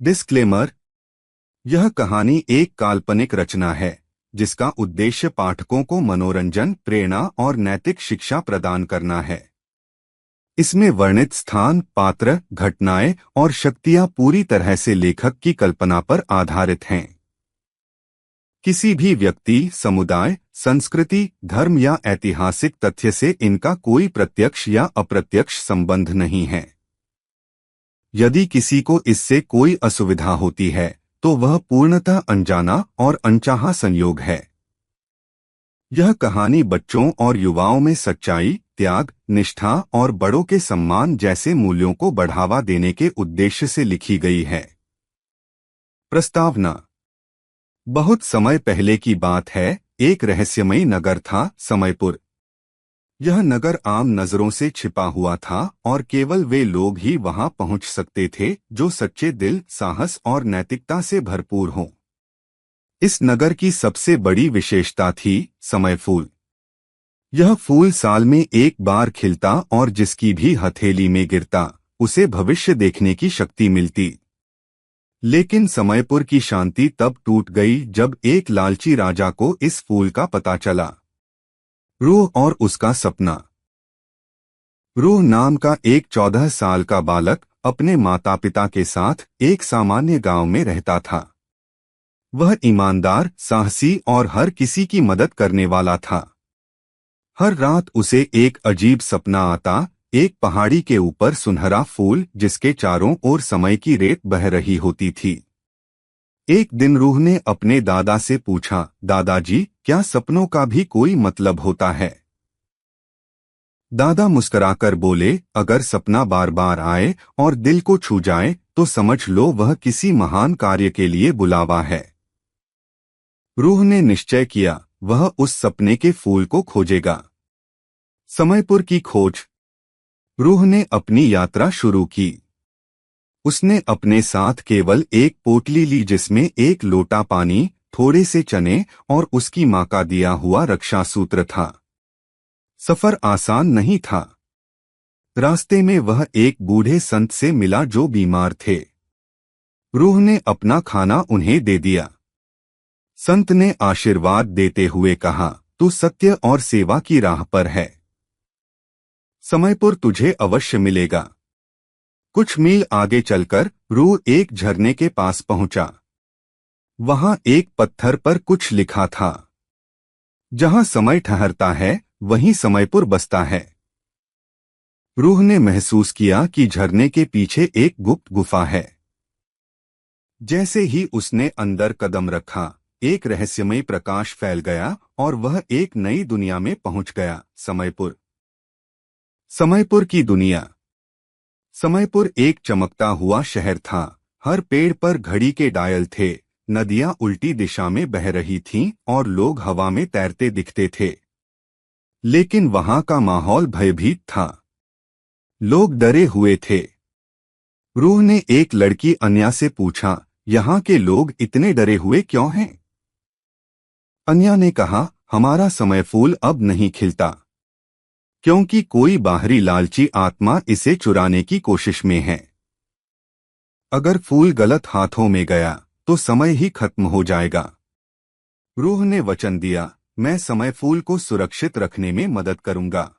Disclaimer. यह कहानी एक काल्पनिक रचना है जिसका उद्देश्य पाठकों को मनोरंजन, प्रेरणा और नैतिक शिक्षा प्रदान करना है। इसमें वर्णित स्थान, पात्र, घटनाएं और शक्तियां पूरी तरह से लेखक की कल्पना पर आधारित हैं। किसी भी व्यक्ति, समुदाय, संस्कृति, धर्म या ऐतिहासिक तथ्य से इनका कोई प्रत्यक्ष या अप्रत्यक्ष संबंध नहीं है। यदि किसी को इससे कोई असुविधा होती है तो वह पूर्णतः अनजाना और अनचाहा संयोग है। यह कहानी बच्चों और युवाओं में सच्चाई, त्याग, निष्ठा और बड़ों के सम्मान जैसे मूल्यों को बढ़ावा देने के उद्देश्य से लिखी गई है। प्रस्तावना। बहुत समय पहले की बात है, एक रहस्यमयी नगर था, समयपुर। यह नगर आम नजरों से छिपा हुआ था और केवल वे लोग ही वहां पहुंच सकते थे जो सच्चे दिल, साहस और नैतिकता से भरपूर हों। इस नगर की सबसे बड़ी विशेषता थी समय फूल। यह फूल साल में एक बार खिलता और जिसकी भी हथेली में गिरता उसे भविष्य देखने की शक्ति मिलती। लेकिन समयपुर की शांति तब टूट गई जब एक लालची राजा को इस फूल का पता चला। रूह और उसका सपना। रूह नाम का एक 14 साल का बालक अपने माता पिता के साथ एक सामान्य गांव में रहता था। वह ईमानदार, साहसी और हर किसी की मदद करने वाला था। हर रात उसे एक अजीब सपना आता, एक पहाड़ी के ऊपर सुनहरा फूल जिसके चारों ओर समय की रेत बह रही होती थी। एक दिन रूह ने अपने दादा से पूछा, दादाजी, क्या सपनों का भी कोई मतलब होता है? दादा मुस्कुराकर बोले, अगर सपना बार बार आए और दिल को छू जाए तो समझ लो वह किसी महान कार्य के लिए बुलावा है। रूह ने निश्चय किया, वह उस सपने के फूल को खोजेगा। समयपुर की खोज। रूह ने अपनी यात्रा शुरू की। उसने अपने साथ केवल एक पोटली ली जिसमें एक लोटा पानी, थोड़े से चने और उसकी मां का दिया हुआ रक्षा सूत्र था। सफर आसान नहीं था। रास्ते में वह एक बूढ़े संत से मिला जो बीमार थे। रूह ने अपना खाना उन्हें दे दिया। संत ने आशीर्वाद देते हुए कहा, तू सत्य और सेवा की राह पर है। समयपुर तुझे अवश्य मिलेगा। कुछ मील आगे चलकर रूह एक झरने के पास पहुंचा। वहां एक पत्थर पर कुछ लिखा था, जहां समय ठहरता है वहीं समयपुर बसता है। रूह ने महसूस किया कि झरने के पीछे एक गुप्त गुफा है। जैसे ही उसने अंदर कदम रखा, एक रहस्यमय प्रकाश फैल गया और वह एक नई दुनिया में पहुंच गया, समयपुर। समयपुर की दुनिया। समयपुर एक चमकता हुआ शहर था। हर पेड़ पर घड़ी के डायल थे, नदियां उल्टी दिशा में बह रही थीं और लोग हवा में तैरते दिखते थे। लेकिन वहां का माहौल भयभीत था। लोग डरे हुए थे। रूह ने एक लड़की अन्या से पूछा, यहाँ के लोग इतने डरे हुए क्यों हैं? अन्या ने कहा, हमारा समय फूल अब नहीं खिलता, क्योंकि कोई बाहरी लालची आत्मा इसे चुराने की कोशिश में है। अगर फूल गलत हाथों में गया तो समय ही खत्म हो जाएगा। रूह ने वचन दिया, मैं समय फूल को सुरक्षित रखने में मदद करूंगा।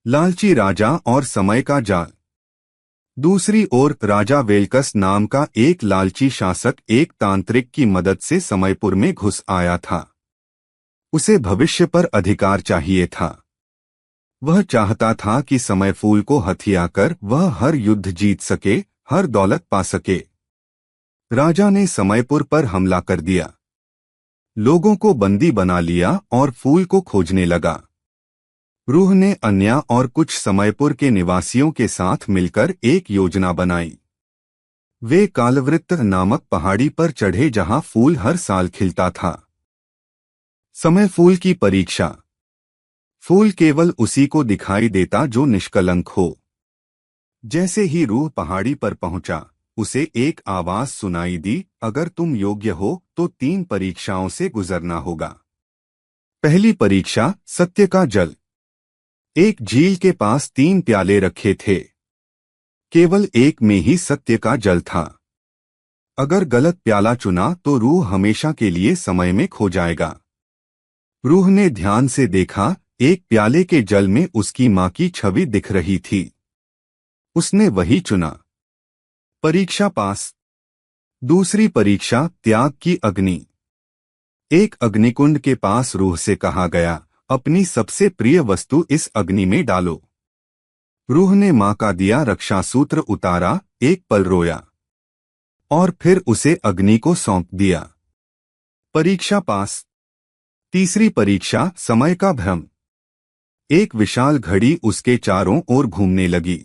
लालची राजा और समय का जाल। दूसरी ओर राजा वेलकस नाम का एक लालची शासक एक तांत्रिक की मदद से समयपुर में घुस आया था। उसे भविष्य पर अधिकार चाहिए था। वह चाहता था कि समय फूल को हथियाकर वह हर युद्ध जीत सके, हर दौलत पा सके। राजा ने समयपुर पर हमला कर दिया। लोगों को बंदी बना लिया और फूल को खोजने लगा। रूह ने अन्या और कुछ समयपुर के निवासियों के साथ मिलकर एक योजना बनाई। वे कालवृत्त नामक पहाड़ी पर चढ़े जहां फूल हर साल खिलता था। समय फूल की परीक्षा। फूल केवल उसी को दिखाई देता जो निष्कलंक हो। जैसे ही रूह पहाड़ी पर पहुंचा, उसे एक आवाज सुनाई दी, अगर तुम योग्य हो तो 3 परीक्षाओं से गुजरना होगा। पहली परीक्षा, सत्य का जल। एक झील के पास 3 प्याले रखे थे। केवल एक में ही सत्य का जल था। अगर गलत प्याला चुना तो रूह हमेशा के लिए समय में खो जाएगा। रूह ने ध्यान से देखा, एक प्याले के जल में उसकी मां की छवि दिख रही थी। उसने वही चुना। परीक्षा पास। दूसरी परीक्षा, त्याग की अग्नि। एक अग्निकुंड के पास रूह से कहा गया, अपनी सबसे प्रिय वस्तु इस अग्नि में डालो। रूह ने मां का दिया रक्षा सूत्र उतारा, एक पल रोया और फिर उसे अग्नि को सौंप दिया। परीक्षा पास। तीसरी परीक्षा, समय का भ्रम। एक विशाल घड़ी उसके चारों ओर घूमने लगी।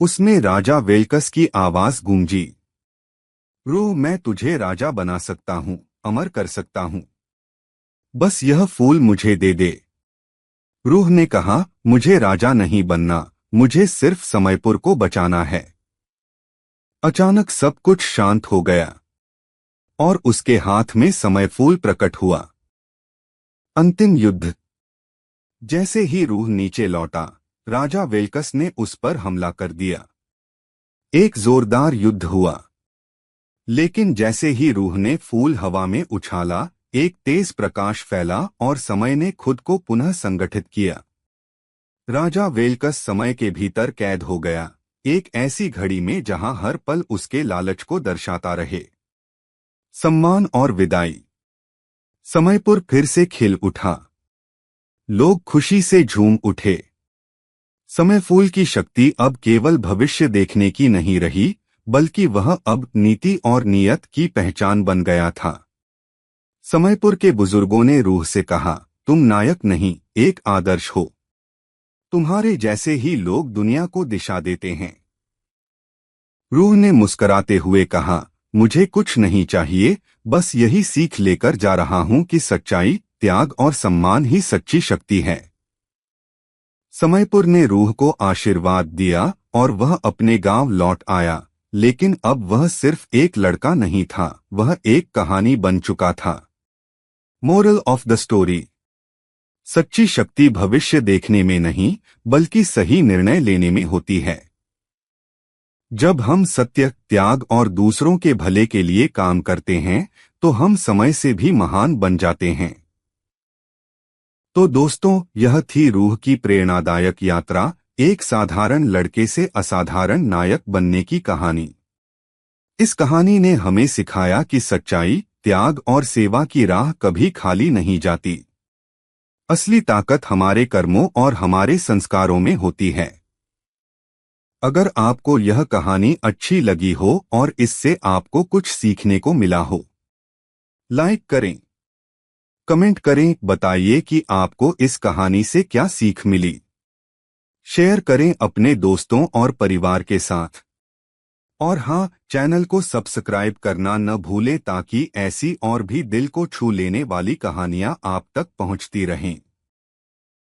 उसमें राजा वेल्कस की आवाज गूंजी, रूह, मैं तुझे राजा बना सकता हूं, अमर कर सकता हूं। बस यह फूल मुझे दे दे। रूह ने कहा, मुझे राजा नहीं बनना, मुझे सिर्फ समयपुर को बचाना है। अचानक सब कुछ शांत हो गया और उसके हाथ में समय फूल प्रकट हुआ। अंतिम युद्ध। जैसे ही रूह नीचे लौटा, राजा वेल्कस ने उस पर हमला कर दिया। एक जोरदार युद्ध हुआ, लेकिन जैसे ही रूह ने फूल हवा में उछाला, एक तेज प्रकाश फैला और समय ने खुद को पुनः संगठित किया। राजा वेल्कस समय के भीतर कैद हो गया, एक ऐसी घड़ी में जहां हर पल उसके लालच को दर्शाता रहे। सम्मान और विदाई। समयपुर फिर से खिल उठा। लोग खुशी से झूम उठे। समय फूल की शक्ति अब केवल भविष्य देखने की नहीं रही, बल्कि वह अब नीति और नियत की पहचान बन गया था। समयपुर के बुजुर्गों ने रूह से कहा, तुम नायक नहीं, एक आदर्श हो। तुम्हारे जैसे ही लोग दुनिया को दिशा देते हैं। रूह ने मुस्कुराते हुए कहा, मुझे कुछ नहीं चाहिए, बस यही सीख लेकर जा रहा हूं कि सच्चाई, त्याग और सम्मान ही सच्ची शक्ति है। समयपुर ने रूह को आशीर्वाद दिया और वह अपने गांव लौट आया, लेकिन अब वह सिर्फ एक लड़का नहीं था, वह एक कहानी बन चुका था। Moral of the story. सच्ची शक्ति भविष्य देखने में नहीं, बल्कि सही निर्णय लेने में होती है। जब हम सत्य, त्याग और दूसरों के भले के लिए काम करते हैं, तो हम समय से भी महान बन जाते हैं। तो दोस्तों, यह थी रूह की प्रेरणादायक यात्रा, एक साधारण लड़के से असाधारण नायक बनने की कहानी। इस कहानी ने हमें सिखाया कि सच्चाई, त्याग और सेवा की राह कभी खाली नहीं जाती। असली ताकत हमारे कर्मों और हमारे संस्कारों में होती है। अगर आपको यह कहानी अच्छी लगी हो और इससे आपको कुछ सीखने को मिला हो, लाइक करें, कमेंट करें, बताइए कि आपको इस कहानी से क्या सीख मिली। शेयर करें अपने दोस्तों और परिवार के साथ। और हाँ, चैनल को सब्सक्राइब करना न भूलें ताकि ऐसी और भी दिल को छू लेने वाली कहानियां आप तक पहुंचती रहें।